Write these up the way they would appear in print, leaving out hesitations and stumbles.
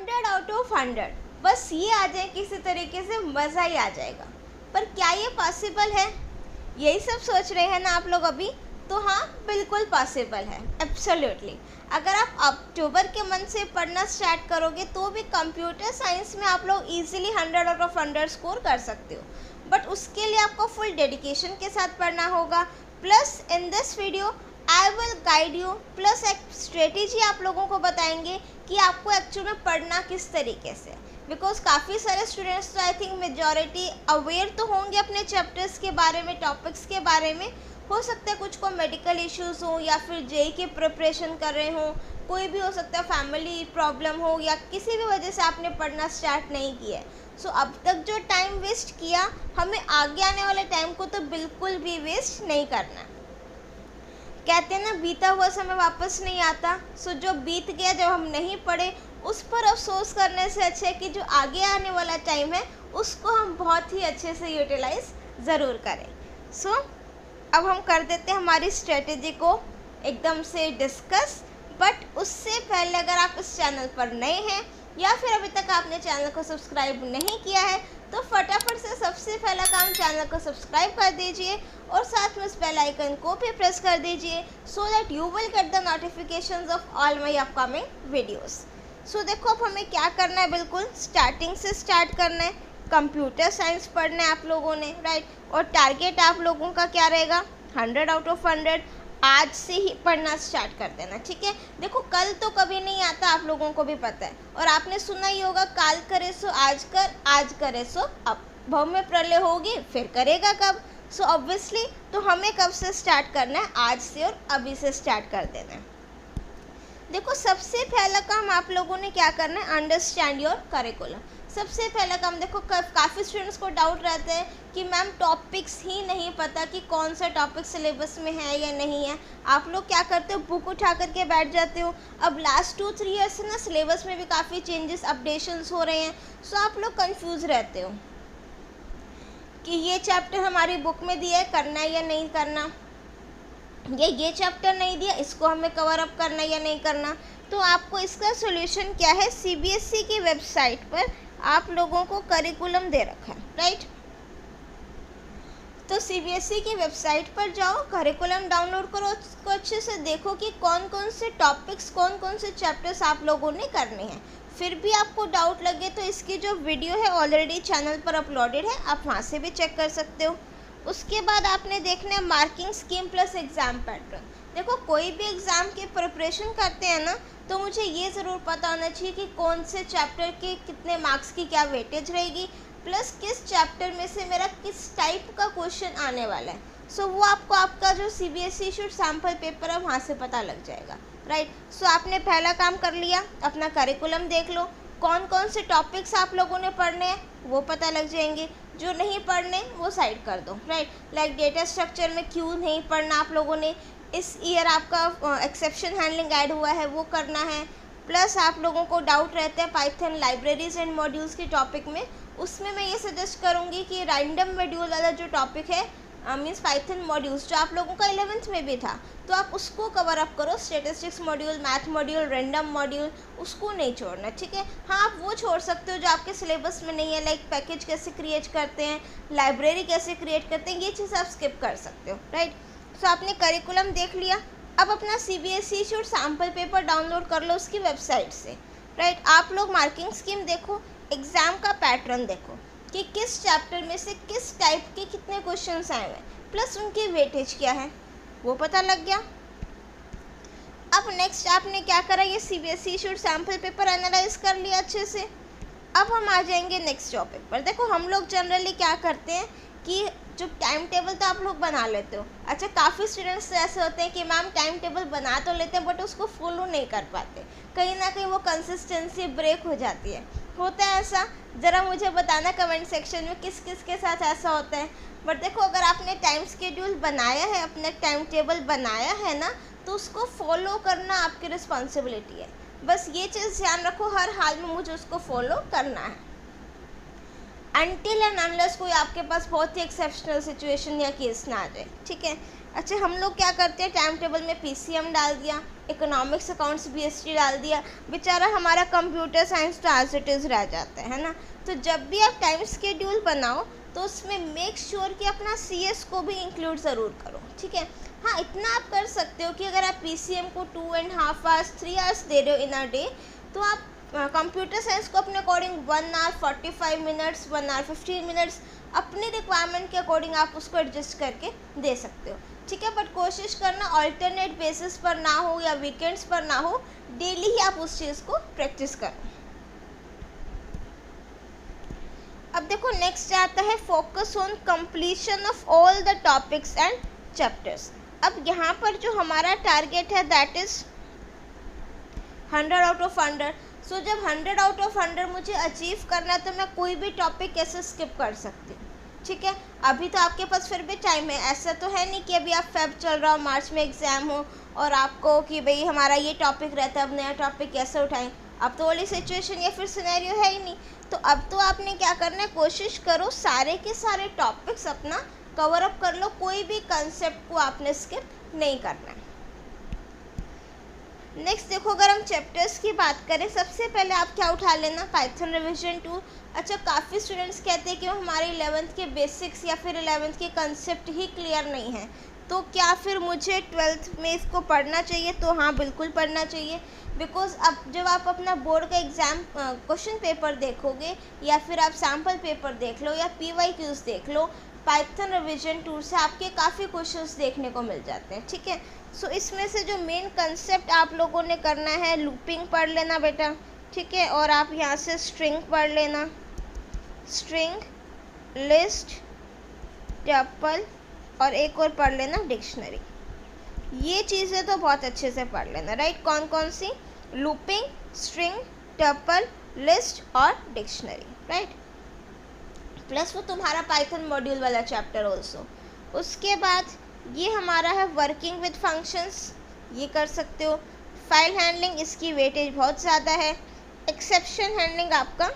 100/100, बस ये आ जाए किसी तरीके से मज़ा ही आ जाएगा। पर क्या ये पॉसिबल है? यही सब सोच रहे हैं ना आप लोग अभी? तो हाँ, बिल्कुल पॉसिबल है, एब्सोल्युटली। अगर आप अक्टूबर के मंथ से पढ़ना स्टार्ट करोगे तो भी कंप्यूटर साइंस में आप लोग इजीली 100/100 स्कोर कर सकते हो। बट उसके लिए आपको फुल डेडिकेशन के साथ पढ़ना होगा। Plus in this video I will guide you, plus एक स्ट्रेटेजी आप लोगों को बताएंगे कि आपको एक्चुअल में पढ़ना किस तरीके से। बिकॉज काफ़ी सारे स्टूडेंट्स तो आई थिंक मेजॉरिटी अवेयर तो होंगे अपने चैप्टर्स के बारे में, टॉपिक्स के बारे में। हो सकता है कुछ को मेडिकल इश्यूज़ हो या फिर जेई की प्रिपरेशन कर रहे हो, कोई भी हो सकता है फैमिली प्रॉब्लम हो या किसी भी वजह से आपने पढ़ना स्टार्ट नहीं किया है। सो अब तक जो टाइम वेस्ट किया, हमें आगे आने वाले टाइम को तो बिल्कुल भी वेस्ट नहीं करना। कहते हैं ना, बीता हुआ समय वापस नहीं आता। सो जो बीत गया, जब हम नहीं पढ़े, उस पर अफसोस करने से अच्छा है कि जो आगे आने वाला टाइम है उसको हम बहुत ही अच्छे से यूटिलाइज ज़रूर करें। सो अब हम कर देते हैं हमारी स्ट्रेटेजी को एकदम से डिस्कस। बट उससे पहले अगर आप इस चैनल पर नए हैं या फिर अभी तक आपने चैनल को सब्सक्राइब नहीं किया है तो फटाफट से सबसे पहला काम चैनल को सब्सक्राइब कर दीजिए और साथ में उस बेल आइकन को भी प्रेस कर दीजिए, so that you will get the notifications of all my upcoming videos. So देखो, अब हमें क्या करना है, बिल्कुल स्टार्टिंग से स्टार्ट करना है। कंप्यूटर साइंस पढ़ना है आप लोगों ने, राइट। और टारगेट आप लोगों का क्या रहेगा? 100/100 आज से ही पढ़ना स्टार्ट कर देना, ठीक है। देखो, कल तो कभी नहीं आता, आप लोगों को भी पता है। और आपने सुना ही होगा, काल करे सो आज कर, आज करे सो अब, भव में प्रलय होगी फिर करेगा कब। सो ऑब्वियसली तो हमें कब से स्टार्ट करना है? आज से और अभी से स्टार्ट कर देना है। देखो, सबसे पहला काम आप लोगों ने क्या करना है? Understand your curriculum. सबसे पहला काम, देखो काफ़ी स्टूडेंट्स को डाउट रहता है कि मैम टॉपिक्स ही नहीं पता कि कौन सा टॉपिक सिलेबस में है या नहीं है। आप लोग क्या करते हो? बुक उठा करके बैठ जाते हो। अब लास्ट 2-3 ईयर्स से ना सिलेबस में भी काफ़ी चेंजेस, अपडेशंस हो रहे हैं। सो आप लोग कंफ्यूज रहते हो कि ये चैप्टर हमारी बुक में दिया है, करना है या नहीं करना, ये चैप्टर नहीं दिया, इसको हमें कवर अप करना या नहीं करना। तो आपको इसका सॉल्यूशन क्या है? सीबीएसई की वेबसाइट पर आप लोगों को करिकुलम दे रखा है, राइट। तो सीबीएसई की वेबसाइट पर जाओ, करिकुलम डाउनलोड करो, उसको अच्छे से देखो कि कौन कौन से टॉपिक्स, कौन कौन से चैप्टर्स आप लोगों ने करने हैं। फिर भी आपको डाउट लगे तो इसकी जो वीडियो है ऑलरेडी चैनल पर अपलोडेड है, आप वहाँ से भी चेक कर सकते हो। उसके बाद आपने देखना है marking scheme plus exam pattern. देखो, कोई भी एग्ज़ाम की प्रिपरेशन करते हैं ना, तो मुझे ये ज़रूर पता होना चाहिए कि कौन से चैप्टर के कितने मार्क्स की क्या वेटेज रहेगी, प्लस किस चैप्टर में से मेरा किस टाइप का क्वेश्चन आने वाला है। सो वो आपको आपका जो सीबीएसई इशूड सैम्पल पेपर है वहाँ से पता लग जाएगा, राइट। सो आपने पहला काम कर लिया, अपना करिकुलम देख लो, कौन कौन से टॉपिक्स आप लोगों ने पढ़ने हैं वो पता लग जाएंगे। जो नहीं पढ़ने वो साइड कर दो, राइट। लाइक डेटा स्ट्रक्चर में क्यों नहीं पढ़ना आप लोगों ने, इस ईयर आपका एक्सेप्शन हैंडलिंग ऐड हुआ है वो करना है। प्लस आप लोगों को डाउट रहता है पाइथन लाइब्रेरीज एंड मॉड्यूल्स के टॉपिक में, उसमें मैं ये सजेस्ट करूँगी कि रैंडम मॉड्यूल वाला जो टॉपिक है, मीन्स पाइथन मॉड्यूल्स जो आप लोगों का 11th में भी था, तो आप उसको कवर अप करो। Statistics module, math module, random module, उसको नहीं छोड़ना, ठीक है। हाँ, आप वो छोड़ सकते हो जो आपके सिलेबस में नहीं है, लाइक पैकेज कैसे क्रिएट करते हैं, लाइब्रेरी कैसे क्रिएट करते हैं, ये चीज़ आप स्किप कर सकते हो, राइट। सो आपने करिकुलम देख लिया। अब अपना CBSE issued sample paper download कर लो उसकी वेबसाइट से, राइट। आप लोग मार्किंग स्कीम देखो, एग्ज़ाम का पैटर्न देखो कि किस चैप्टर में से किस टाइप के कितने क्वेश्चंस आए हुए हैं, प्लस उनकी वेटेज क्या है वो पता लग गया। अब नेक्स्ट आपने क्या करा, ये CBSE issued sample paper analyse कर लिया अच्छे से। अब हम आ जाएंगे नेक्स्ट टॉपिक पर। देखो, हम लोग जनरली क्या करते हैं कि जो टाइम टेबल तो आप लोग बना लेते हो। अच्छा, काफ़ी स्टूडेंट्स ऐसे होते हैं कि मैम टाइम टेबल बना तो लेते हैं बट उसको फॉलो नहीं कर पाते, कहीं ना कहीं वो कंसिस्टेंसी ब्रेक हो जाती है। होता है ऐसा? ज़रा मुझे बताना कमेंट सेक्शन में किस किस के साथ ऐसा होता है। बट देखो, अगर आपने टाइम शेड्यूल बनाया है, अपना टाइम टेबल बनाया है ना, तो उसको फॉलो करना आपकी रिस्पॉन्सिबिलिटी है। बस ये चीज़ ध्यान रखो, हर हाल में मुझे उसको फॉलो करना है। अनटिल एंड अनलेस कोई आपके पास बहुत ही एक्सेप्शनल सिचुएशन या केस ना आ जाए, ठीक है। अच्छा, हम लोग क्या करते हैं, टाइम टेबल में पीसीएम डाल दिया, इकोनॉमिक्स अकाउंट्स बीएसटी डाल दिया, बेचारा हमारा कंप्यूटर साइंस तो एज इट इज़ रह जाता है ना। तो जब भी आप टाइम शेड्यूल बनाओ तो उसमें मेक श्योर कि अपना सीएस को भी इंक्लूड ज़रूर करो, ठीक है। हाँ, इतना आप कर सकते हो कि अगर आप पीसीएम को 2.5 आवर्स 3 आवर्स दे रहे हो इन अ डे, तो आप कंप्यूटर साइंस को अपने according 1 hour 45 minutes 1 hour 15 minutes अपनी रिक्वायरमेंट के अकॉर्डिंग आप उसको एडजस्ट करके दे सकते हो, ठीक है। बट कोशिश करना अल्टरनेट बेसिस पर ना हो या वीकेंड्स पर ना हो, डेली ही आप उस चीज़ को प्रैक्टिस करो। अब देखो नेक्स्ट आता है focus on completion of all the topics and chapters. अब यहाँ पर जो हमारा टारगेट है दैट इज़ 100 आउट ऑफ 100। सो जब 100 आउट ऑफ 100 मुझे अचीव करना है तो मैं कोई भी टॉपिक कैसे स्किप कर सकती हूँ, ठीक है। अभी तो आपके पास फिर भी टाइम है, ऐसा तो है नहीं कि अभी आप फेब चल रहा हो, मार्च में एग्ज़ाम हो और आपको कि भाई हमारा ये टॉपिक रहता है, अब नया टॉपिक कैसे उठाएं। अब तो वाली सिचुएशन या फिर सिनेरियो है ही नहीं। तो अब तो आपने क्या करना है, कोशिश करो सारे के सारे टॉपिक्स अपना कवर अप कर लो, कोई भी कंसेप्ट को आपने स्किप नहीं करना है। नेक्स्ट देखो, अगर हम चैप्टर्स की बात करें, सबसे पहले आप क्या उठा लेना, पाइथन रिवीजन 2। अच्छा, काफ़ी स्टूडेंट्स कहते हैं कि हमारे 11th के बेसिक्स या फिर 11th के कंसेप्ट ही क्लियर नहीं है, तो क्या फिर मुझे 12th में इसको पढ़ना चाहिए? तो हाँ, बिल्कुल पढ़ना चाहिए। बिकॉज अब जब आप अपना बोर्ड का एग्ज़ाम क्वेश्चन पेपर देखोगे या फिर आप सैम्पल पेपर देख लो या PYQs देख लो, पाइथन रिवीजन 2 से आपके काफ़ी क्वेश्चंस देखने को मिल जाते हैं, ठीक है। सो इसमें से जो मेन कंसेप्ट आप लोगों ने करना है, लूपिंग पढ़ लेना बेटा, ठीक है। और आप यहाँ से स्ट्रिंग पढ़ लेना, स्ट्रिंग, लिस्ट, टपल और एक और पढ़ लेना डिक्शनरी। ये चीज़ें तो बहुत अच्छे से पढ़ लेना, राइट। कौन कौन सी? लूपिंग, स्ट्रिंग, टपल, लिस्ट और डिक्शनरी, राइट। प्लस वो तुम्हारा पाइथन मॉड्यूल वाला चैप्टर ऑल्सो। उसके बाद ये हमारा है वर्किंग विद फंक्शंस, ये कर सकते हो। फाइल हैंडलिंग, इसकी वेटेज बहुत ज़्यादा है। एक्सेप्शन हैंडलिंग आपका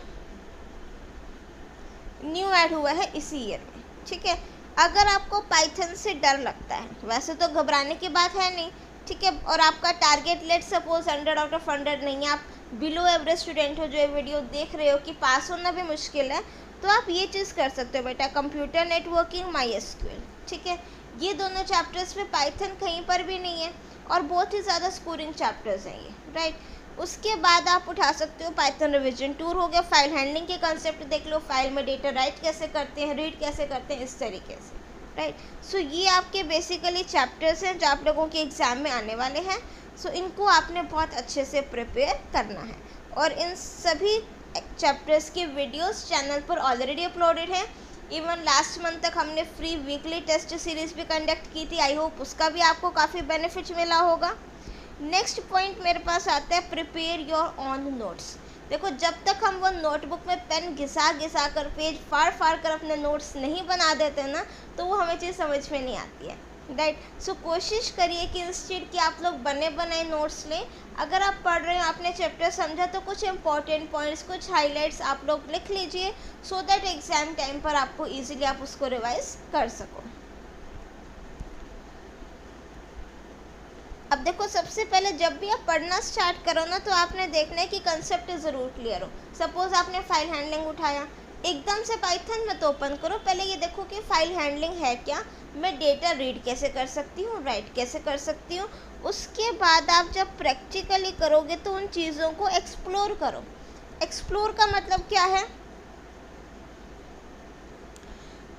न्यू ऐड हुआ है इसी ईयर में, ठीक है। अगर आपको पाइथन से डर लगता है, वैसे तो घबराने की बात है नहीं, ठीक है, और आपका target let suppose 100 out of 100 नहीं है, आप बिलो एवरेज स्टूडेंट हो, जो ये वीडियो देख रहे हो कि पास होना भी मुश्किल है, तो आप ये चीज़ कर सकते हो बेटा, कंप्यूटर नेटवर्किंग, MySQL, ठीक है। ये दोनों चैप्टर्स में पाइथन कहीं पर भी नहीं है और बहुत ही ज़्यादा स्कोरिंग चैप्टर्स हैं ये, राइट। उसके बाद आप उठा सकते हो पाइथन रिवीजन 2 हो गया। फाइल हैंडलिंग के कंसेप्ट देख लो, फाइल में डेटा राइट कैसे करते हैं, रीड कैसे करते हैं, इस तरीके से, राइट। सो ये आपके बेसिकली चैप्टर्स हैं जो आप लोगों के एग्ज़ाम में आने वाले हैं। सो इनको आपने बहुत अच्छे से प्रिपेयर करना है और इन सभी चैप्टर्स की वीडियोस चैनल पर ऑलरेडी अपलोडेड हैं। इवन लास्ट मंथ तक हमने फ्री वीकली टेस्ट सीरीज़ भी कंडक्ट की थी, आई होप उसका भी आपको काफ़ी बेनिफिट मिला होगा। नेक्स्ट पॉइंट मेरे पास आता है प्रिपेयर योर ऑन नोट्स। देखो, जब तक हम वो नोटबुक में पेन घिसा घिसा कर, पेज फाड़ फाड़ कर अपने नोट्स नहीं बना देते ना, तो वो हमें चीज़ समझ में नहीं आती है, राइट। सो कोशिश करिए कि इंस्टेड कि आप लोग बने बनाए नोट्स लें। अगर आप पढ़ रहे हो, आपने चैप्टर समझा, तो कुछ इंपॉर्टेंट पॉइंट्स, कुछ हाइलाइट्स आप लोग लिख लीजिए, सो दैट एग्ज़ाम टाइम पर आपको ईजिली आप उसको रिवाइज कर सको। अब देखो, सबसे पहले जब भी आप पढ़ना स्टार्ट करो ना, तो आपने देखना है कि कंसेप्ट ज़रूर क्लियर हो। सपोज़ आपने फाइल हैंडलिंग उठाया, एकदम से पाइथन मत ओपन करो, पहले ये देखो कि फाइल हैंडलिंग है क्या, मैं डेटा रीड कैसे कर सकती हूँ, राइट कैसे कर सकती हूँ। उसके बाद आप जब प्रैक्टिकली करोगे तो उन चीज़ों को एक्सप्लोर करो। एक्सप्लोर का मतलब क्या है?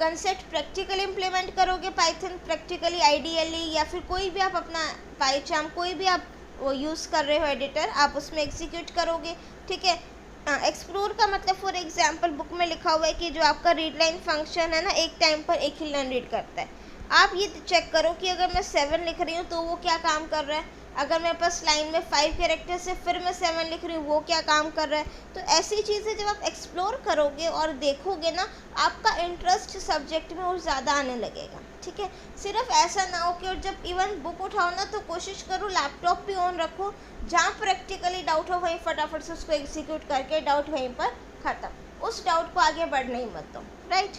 कंसेप्ट प्रैक्टिकली इम्प्लीमेंट करोगे, पाइथन प्रैक्टिकली, आइडियली, या फिर कोई भी आप अपना पाइचार्म कोई भी आप वो यूज़ कर रहे हो एडिटर, आप उसमें एग्जीक्यूट करोगे, ठीक है। एक्सप्लोर का मतलब फॉर एग्जांपल बुक में लिखा हुआ है कि जो आपका रीड लाइन फंक्शन है ना, एक टाइम पर एक ही लाइन रीड करता है। आप ये चेक करो कि अगर मैं 7 लिख रही हूँ तो वो क्या काम कर रहा है, अगर मेरे पास लाइन में 5 कैरेक्टर्स है फिर मैं 7 लिख रही हूँ, वो क्या काम कर रहा है। तो ऐसी चीज़ें जब आप एक्सप्लोर करोगे और देखोगे ना, आपका इंटरेस्ट सब्जेक्ट में और ज़्यादा आने लगेगा, ठीक है। सिर्फ ऐसा ना हो कि और जब इवन बुक उठाओ ना, तो कोशिश करो लैपटॉप भी ऑन रखो, जहाँ प्रैक्टिकली डाउट हो वहीं फटाफट से उसको एग्जीक्यूट करके डाउट वहीं पर ख़त्म, उस डाउट को आगे बढ़ने ही मत दो, राइट।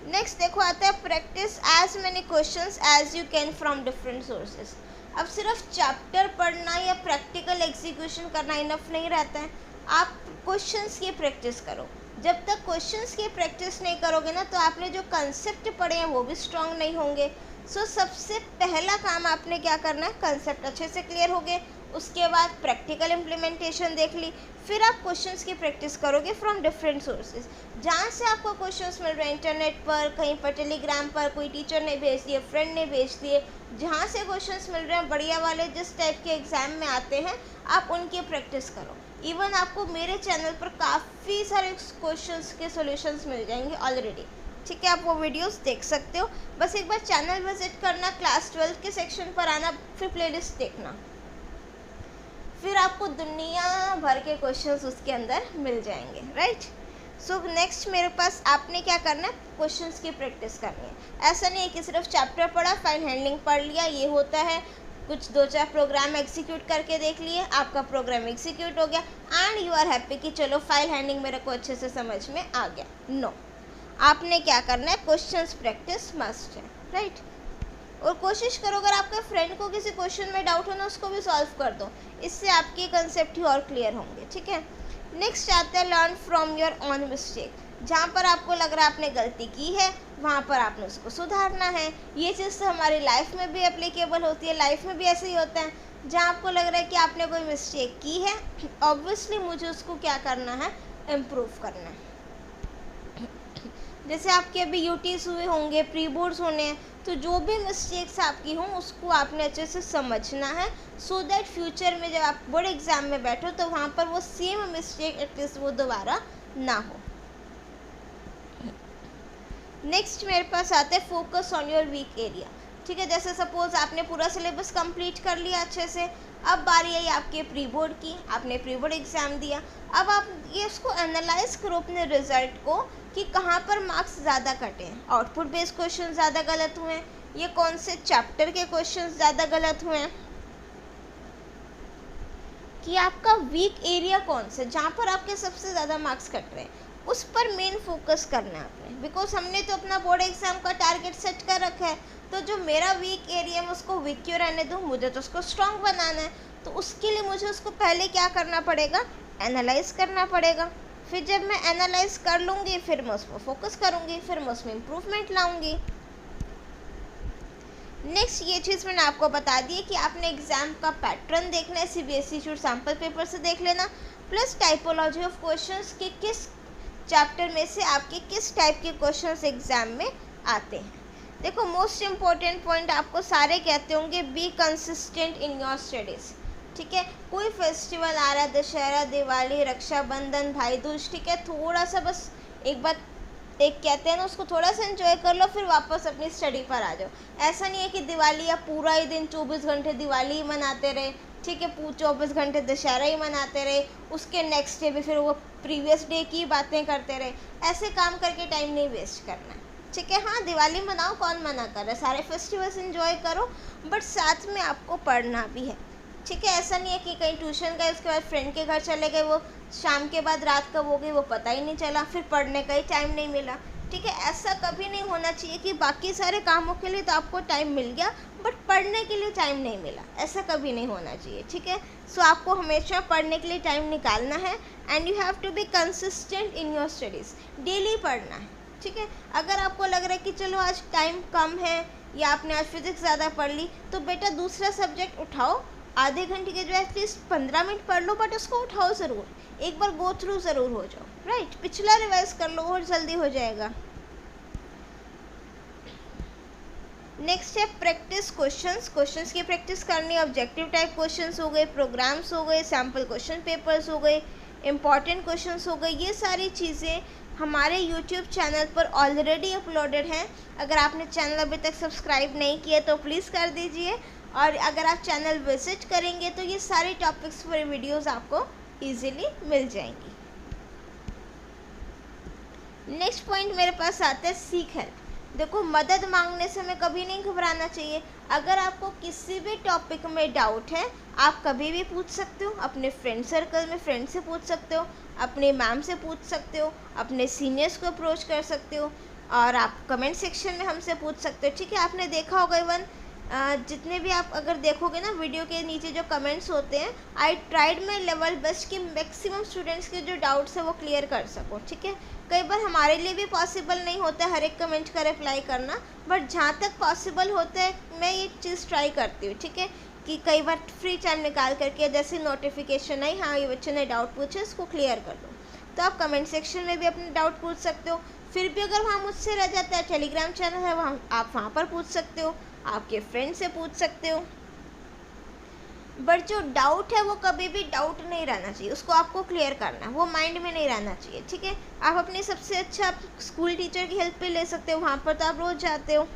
नेक्स्ट देखो आता है practice as many questions as you can from different sources. अब सिर्फ चैप्टर पढ़ना या प्रैक्टिकल एग्जीक्यूशन करना इनफ नहीं रहता है, आप क्वेश्चंस की प्रैक्टिस करो। जब तक क्वेश्चंस की प्रैक्टिस नहीं करोगे ना, तो आपने जो कंसेप्ट पढ़े हैं वो भी स्ट्रांग नहीं होंगे। सो सबसे पहला काम आपने क्या करना है, कंसेप्ट अच्छे से क्लियर हो गए, उसके बाद प्रैक्टिकल इम्प्लीमेंटेशन देख ली, फिर आप क्वेश्चंस की प्रैक्टिस करोगे फ्रॉम डिफरेंट सोर्सेज। जहाँ से आपको क्वेश्चंस मिल रहे हैं, इंटरनेट पर, कहीं पर टेलीग्राम पर, कोई टीचर ने भेज दिए, फ्रेंड ने भेज दिए, जहाँ से क्वेश्चंस मिल रहे हैं बढ़िया वाले जिस टाइप के एग्ज़ाम में आते हैं, आप उनकी प्रैक्टिस करो। इवन आपको मेरे चैनल पर काफ़ी सारे क्वेश्चंस के सॉल्यूशंस मिल जाएंगे ऑलरेडी, ठीक है, आप वो वीडियोस देख सकते हो। बस एक बार चैनल विजिट करना, क्लास 12 के सेक्शन पर आना, फिर प्लेलिस्ट देखना, फिर आपको दुनिया भर के क्वेश्चंस उसके अंदर मिल जाएंगे, राइट। सो नेक्स्ट मेरे पास आपने क्या करना है, क्वेश्चंस की प्रैक्टिस करनी है। ऐसा नहीं है कि सिर्फ चैप्टर पढ़ा, फाइल हैंडलिंग पढ़ लिया, ये होता है। कुछ 2-4 प्रोग्राम एग्जीक्यूट करके देख लिए, आपका प्रोग्राम एग्जीक्यूट हो गया एंड यू आर हैप्पी कि चलो फाइल हैंडलिंग मेरे को अच्छे से समझ में आ गया। नो, आपने क्या करना है, क्वेश्चंस प्रैक्टिस मस्ट है, राइट। और कोशिश करो अगर आपके फ्रेंड को किसी क्वेश्चन में डाउट हो ना, उसको भी सॉल्व कर दो, इससे आपके कंसेप्ट ही और क्लियर होंगे, ठीक है। नेक्स्ट आता है learn from your own mistake. जहाँ पर आपको लग रहा है आपने गलती की है, वहाँ पर आपने उसको सुधारना है। ये चीज़ तो हमारी लाइफ में भी एप्लीकेबल होती है, लाइफ में भी ऐसे ही होता है। जहाँ आपको लग रहा है कि आपने कोई मिस्टेक की है, ऑब्वियसली मुझे उसको क्या करना है, इम्प्रूव करना है। जैसे आपके अभी यूटीज हुए होंगे, प्री बोर्ड्स होने हैं, तो जो भी मिस्टेक्स आपकी हों उसको आपने अच्छे से समझना है, सो दैट फ्यूचर में जब आप बोर्ड एग्ज़ाम में बैठो तो वहाँ पर वो सेम मिस्टेक एटलीस्ट वो दोबारा ना हो। नेक्स्ट मेरे पास आता है focus on your weak area, ठीक है। जैसे सपोज आपने पूरा सिलेबस कंप्लीट कर लिया अच्छे से, अब बारी आई आपके प्री बोर्ड की, आपने प्री बोर्ड एग्ज़ाम दिया। अब आप ये उसको एनालाइज करो अपने रिजल्ट को कि कहाँ पर मार्क्स ज़्यादा कटे हैं, आउटपुट बेस्ड क्वेश्चन ज़्यादा गलत हुए हैं, ये कौन से चैप्टर के क्वेश्चन ज़्यादा गलत हुए हैं, कि आपका वीक एरिया कौन से, जहाँ पर आपके सबसे ज़्यादा मार्क्स कट रहे हैं, उस पर मेन फोकस करना है आपने। बिकॉज हमने तो अपना बोर्ड एग्ज़ाम का टारगेट सेट कर रखा है, तो जो मेरा वीक एरिया है उसको वीक क्यों रहने दूँ, मुझे तो उसको स्ट्रॉन्ग बनाना है। तो उसके लिए मुझे उसको पहले क्या करना पड़ेगा, एनालाइज करना पड़ेगा। फिर जब मैं एनालाइज कर लूँगी, फिर मैं उस पर फोकस करूँगी, फिर मैं उसमें इम्प्रूवमेंट लाऊँगी। नेक्स्ट ये चीज़ मैंने आपको बता दी है कि आपने एग्ज़ाम का पैटर्न देखना है, सीबीएसई इशूड सैम्पल पेपर से देख लेना, प्लस टाइपोलॉजी ऑफ क्वेश्चंस के किस चैप्टर में से आपके किस टाइप के क्वेश्चंस एग्ज़ाम में आते हैं। देखो मोस्ट इम्पॉर्टेंट पॉइंट आपको सारे कहते होंगे, B consistent in your studies, ठीक है। कोई फेस्टिवल आ रहा है, दशहरा, दिवाली, रक्षाबंधन, भाई दूज, ठीक है, थोड़ा सा बस एक बार एक कहते हैं ना, उसको थोड़ा सा एंजॉय कर लो, फिर वापस अपनी स्टडी पर आ जाओ। ऐसा नहीं है कि दिवाली आप पूरा ही दिन 24 घंटे दिवाली ही मनाते रहे, ठीक है, 24 घंटे दशहरा ही मनाते रहे, उसके नेक्स्ट डे भी फिर वो प्रीवियस डे की बातें करते रहे। ऐसे काम करके टाइम नहीं वेस्ट करना है, ठीक है। हाँ, दिवाली मनाओ, कौन मना कर रहा है, सारे फेस्टिवल्स एंजॉय करो, बट साथ में आपको पढ़ना भी है, ठीक है। ऐसा नहीं है कि कहीं ट्यूशन गए, उसके बाद फ्रेंड के घर चले गए, वो शाम के बाद रात कब हो गई वो पता ही नहीं चला, फिर पढ़ने का ही टाइम नहीं मिला, ठीक है। ऐसा कभी नहीं होना चाहिए कि बाकी सारे कामों के लिए तो आपको टाइम मिल गया बट पढ़ने के लिए टाइम नहीं मिला, ऐसा कभी नहीं होना चाहिए, ठीक है। सो आपको हमेशा पढ़ने के लिए टाइम निकालना है and you have to be consistent in your studies, daily पढ़ना है, ठीक है। अगर आपको लग रहा है कि चलो आज टाइम कम है या आपने आज फिजिक्स ज़्यादा पढ़ ली, तो बेटा दूसरा सब्जेक्ट उठाओ, आधे घंटे के जो एटलीस्ट 15 मिनट पढ़ लो, बट उसको उठाओ ज़रूर, एक बार गो थ्रू ज़रूर हो जाओ, राइट। पिछला रिवाइज कर लो और जल्दी हो जाएगा। नेक्स्ट है प्रैक्टिस क्वेश्चंस की प्रैक्टिस करनी, ऑब्जेक्टिव टाइप क्वेश्चंस हो गए, प्रोग्राम्स हो गए, सैम्पल क्वेश्चन पेपर्स हो गए, इंपॉर्टेंट क्वेश्चंस हो गए, ये सारी चीज़ें हमारे यूट्यूब चैनल पर ऑलरेडी अपलोडेड हैं। अगर आपने चैनल अभी तक सब्सक्राइब नहीं किया तो प्लीज़ कर दीजिए, और अगर आप चैनल विजिट करेंगे तो ये सारे टॉपिक्स पर वीडियोस आपको इजीली मिल जाएंगी। नेक्स्ट पॉइंट मेरे पास आता है सीक हेल्प। देखो, मदद मांगने से हमें कभी नहीं घबराना चाहिए। अगर आपको किसी भी टॉपिक में डाउट है, आप कभी भी पूछ सकते हो, अपने फ्रेंड सर्कल में फ्रेंड से पूछ सकते हो, अपने मैम से पूछ सकते हो, अपने सीनियर्स को अप्रोच कर सकते हो, और आप कमेंट सेक्शन में हमसे पूछ सकते हो, ठीक है। आपने देखा होगा इवन जितने भी आप अगर देखोगे ना वीडियो के नीचे जो कमेंट्स होते हैं, I tried my level best कि मैक्सिमम स्टूडेंट्स के जो डाउट्स है वो क्लियर कर सको, ठीक है। कई बार हमारे लिए भी पॉसिबल नहीं होता हर एक कमेंट का रिप्लाई करना, बट जहाँ तक पॉसिबल होता है मैं ये चीज़ ट्राई करती हूँ, ठीक है। कि कई बार फ्री टाइम निकाल करके जैसे नोटिफिकेशन आई, हाँ ये बच्चे ने डाउट पूछे, इसको क्लियर कर दो, तो आप कमेंट सेक्शन में भी अपने डाउट पूछ सकते हो। फिर भी अगर वहाँ मुझसे रह जाता है, टेलीग्राम चैनल है वहाँ, आप वहाँ पर पूछ सकते हो, आपके फ्रेंड से पूछ सकते हो। बट जो डाउट है वो कभी भी डाउट नहीं रहना चाहिए, उसको आपको क्लियर करना है, वो माइंड में नहीं रहना चाहिए, ठीक है। आप अपनी सबसे अच्छा स्कूल टीचर की हेल्प भी ले सकते हो, वहाँ पर तो आप रोज़ जाते हो।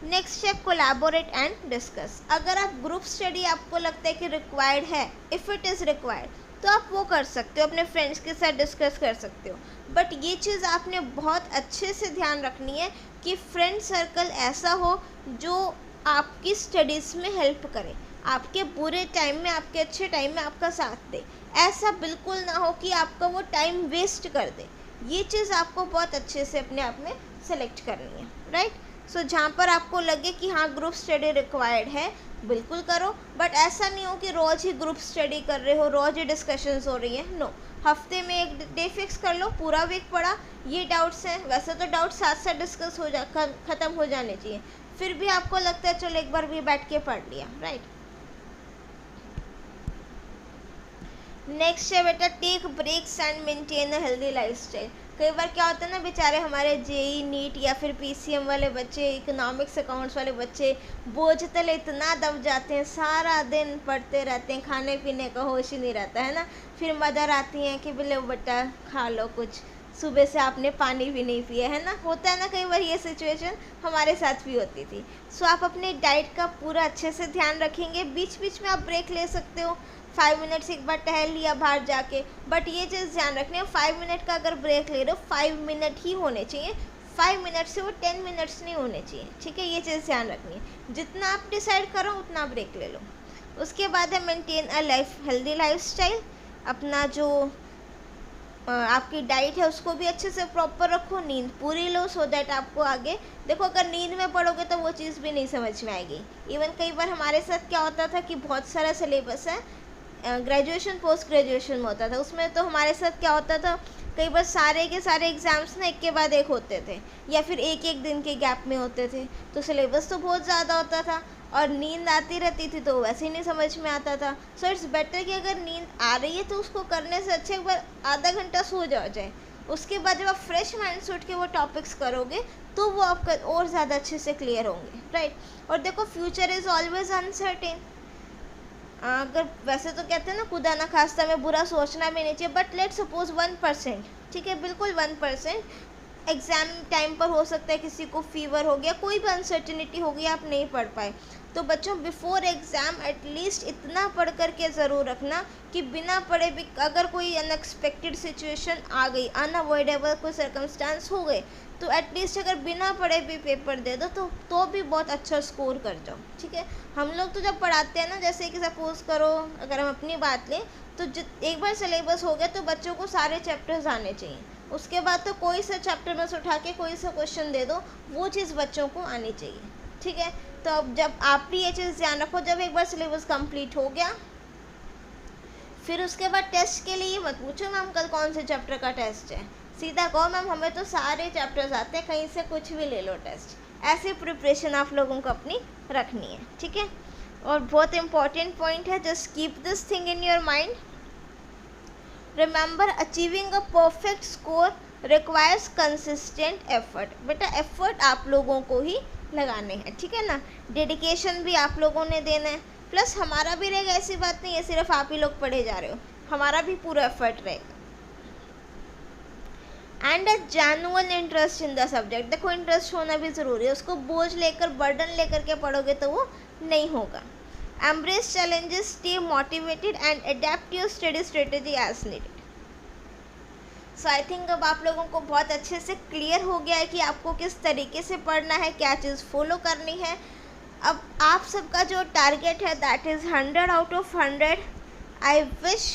नेक्स्ट है कोलैबोरेट एंड डिस्कस। अगर आप ग्रुप स्टडी आपको लगता है कि रिक्वायर्ड है, इफ़ इट इज़ रिक्वायर्ड, तो आप वो कर सकते हो, अपने फ्रेंड्स के साथ डिस्कस कर सकते हो। बट ये चीज़ आपने बहुत अच्छे से ध्यान रखनी है कि फ्रेंड सर्कल ऐसा हो जो आपकी स्टडीज़ में हेल्प करे, आपके बुरे टाइम में, आपके अच्छे टाइम में आपका साथ दे। ऐसा बिल्कुल ना हो कि आपका वो टाइम वेस्ट कर दे। ये चीज़ आपको बहुत अच्छे से अपने आप में सेलेक्ट करनी है, राइट। सो जहाँ पर आपको लगे कि हाँ ग्रुप स्टडी रिक्वायर्ड है, बिल्कुल करो। बट ऐसा नहीं हो कि रोज़ ही ग्रुप स्टडी कर रहे हो, रोज़ ही डिस्कशंस हो रही हैं, नो। हफ्ते में एक डे फिक्स कर लो, पूरा वीक पढ़ा, ये डाउट्स हैं, वैसे तो डाउट साथ साथ डिस्कस हो ख़त्म हो जाने चाहिए, फिर भी आपको लगता है चलो एक बार भी बैठ के पढ़ लिया, राइट। नेक्स्ट है बेटा take breaks and maintain a healthy lifestyle. कई बार क्या होता है ना, बेचारे हमारे जेई नीट या फिर पीसीएम वाले बच्चे, इकोनॉमिक्स अकाउंट्स वाले बच्चे बोझ तले इतना दब जाते हैं, सारा दिन पढ़ते रहते हैं, खाने पीने का होश ही नहीं रहता है ना। फिर मदर आती हैं कि बोले बेटा खा लो कुछ, सुबह से आपने पानी भी नहीं पिया है ना। होता है ना कई बार ये सिचुएशन, हमारे साथ भी होती थी। सो आप अपने डाइट का पूरा अच्छे से ध्यान रखेंगे, बीच बीच में आप ब्रेक ले सकते हो, 5 मिनट्स एक बार टहल लिया बाहर जाके। बट ये चीज़ ध्यान रखनी है, 5 मिनट का अगर ब्रेक ले रहे हो 5 मिनट ही होने चाहिए, 5 मिनट से वो 10 मिनट्स नहीं होने चाहिए, ठीक है। ये चीज़ ध्यान रखनी है, जितना आप डिसाइड करो उतना ब्रेक ले लो। उसके बाद है मेंटेन अ हेल्दी लाइफस्टाइल। अपना जो आपकी डाइट है उसको भी अच्छे से प्रॉपर रखो, नींद पूरी लो, सो दैट आपको आगे देखो, अगर नींद में पढ़ोगे तो वो चीज़ भी नहीं समझ में आएगी। इवन कई बार हमारे साथ क्या होता था कि बहुत सारा सिलेबस है, ग्रेजुएशन पोस्ट ग्रेजुएशन में होता था, उसमें तो हमारे साथ क्या होता था, कई बार सारे के सारे एग्ज़ाम्स ना एक के बाद एक होते थे, या फिर एक एक दिन के गैप में होते थे, तो सिलेबस तो बहुत ज़्यादा होता था और नींद आती रहती थी, तो वैसे ही नहीं समझ में आता था। सो इट्स बेटर कि अगर नींद आ रही है तो उसको करने से अच्छे एक बार आधा घंटा सो जाए, उसके बाद जब आप फ्रेश माइंड से उठ के वो टॉपिक्स करोगे तो वो आपका और ज़्यादा अच्छे से क्लियर होंगे, राइट। और देखो फ्यूचर इज़ ऑलवेज अनसर्टेन। अगर वैसे तो कहते हैं ना खुदा ना खास्ता में बुरा सोचना भी नहीं चाहिए, बट लेट सपोज 1%, ठीक है, बिल्कुल 1% एग्ज़ाम टाइम पर हो सकता है किसी को फीवर हो गया, कोई भी अनसर्टिनिटी हो गई, आप नहीं पढ़ पाए, तो बच्चों बिफोर एग्ज़ाम एटलीस्ट इतना पढ़ करके ज़रूर रखना कि बिना पढ़े भी अगर कोई अनएक्सपेक्टेड सिचुएशन आ गई, अनअवॉइडेबल कोई सर्कमस्टांस हो गए, तो एटलीस्ट अगर बिना पढ़े भी पेपर दे दो तो भी बहुत अच्छा स्कोर कर जाओ, ठीक है। हम लोग तो जब पढ़ाते हैं ना, जैसे कि सपोज़ करो अगर हम अपनी बात लें तो एक बार सिलेबस हो गया तो बच्चों को सारे चैप्टर्स आने चाहिए, उसके बाद तो कोई सा चैप्टर में से उठा के कोई सा क्वेश्चन दे दो, वो चीज़ बच्चों को आनी चाहिए, ठीक है। तो अब जब आप भी ये चीज़ ध्यान रखो, जब एक बार सिलेबस कंप्लीट हो गया फिर उसके बाद टेस्ट के लिए मत पूछो मैम कल कौन से चैप्टर का टेस्ट है, सीधा कहो मैम हमें तो सारे चैप्टर्स आते हैं, कहीं से कुछ भी ले लो टेस्ट। ऐसी प्रिपरेशन आप लोगों को अपनी रखनी है, ठीक है। और बहुत इंपॉर्टेंट पॉइंट है, just keep this thing in your mind, remember achieving a perfect score requires consistent effort. बेटा एफर्ट आप लोगों को ही लगाने हैं, ठीक है ना, डेडिकेशन भी आप लोगों ने देना है, प्लस हमारा भी रहेगा, ऐसी बात नहीं है सिर्फ आप ही लोग पढ़े जा रहे हो, हमारा भी पूरा एफर्ट रहेगा। And a genuine interest in the subject. देखो इंटरेस्ट होना भी ज़रूरी है, उसको बोझ लेकर बर्डन लेकर के पढ़ोगे तो वो नहीं होगा। Embrace challenges, stay motivated and adapt your study strategy as needed. So I think अब आप लोगों को बहुत अच्छे से क्लियर हो गया है कि आपको किस तरीके से पढ़ना है, क्या चीज़ फॉलो करनी है। अब आप सबका जो टारगेट है that is 100 out of 100। I wish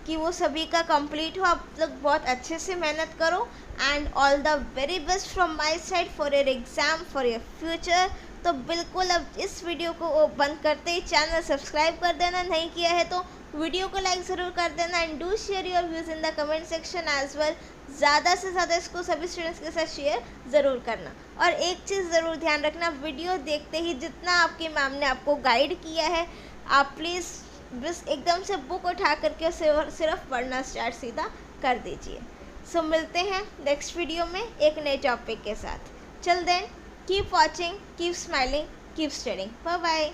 कि वो सभी का कंप्लीट हो। आप लोग बहुत अच्छे से मेहनत करो and all the very best from my side for your exam, for your future. तो बिल्कुल अब इस वीडियो को बंद करते ही चैनल सब्सक्राइब कर देना, नहीं किया है तो वीडियो को लाइक ज़रूर कर देना and do share your views in the comment section as well. ज़्यादा से ज़्यादा इसको सभी स्टूडेंट्स के साथ शेयर ज़रूर करना। और एक चीज़ ज़रूर ध्यान रखना, वीडियो देखते ही जितना आपकी मैम ने आपको गाइड किया है, आप प्लीज़ बस एकदम से बुक उठा करके सिर्फ पढ़ना स्टार्ट सीधा कर दीजिए। सो मिलते हैं नेक्स्ट वीडियो में एक नए टॉपिक के साथ। Till then keep watching, keep smiling, keep studying. Bye bye.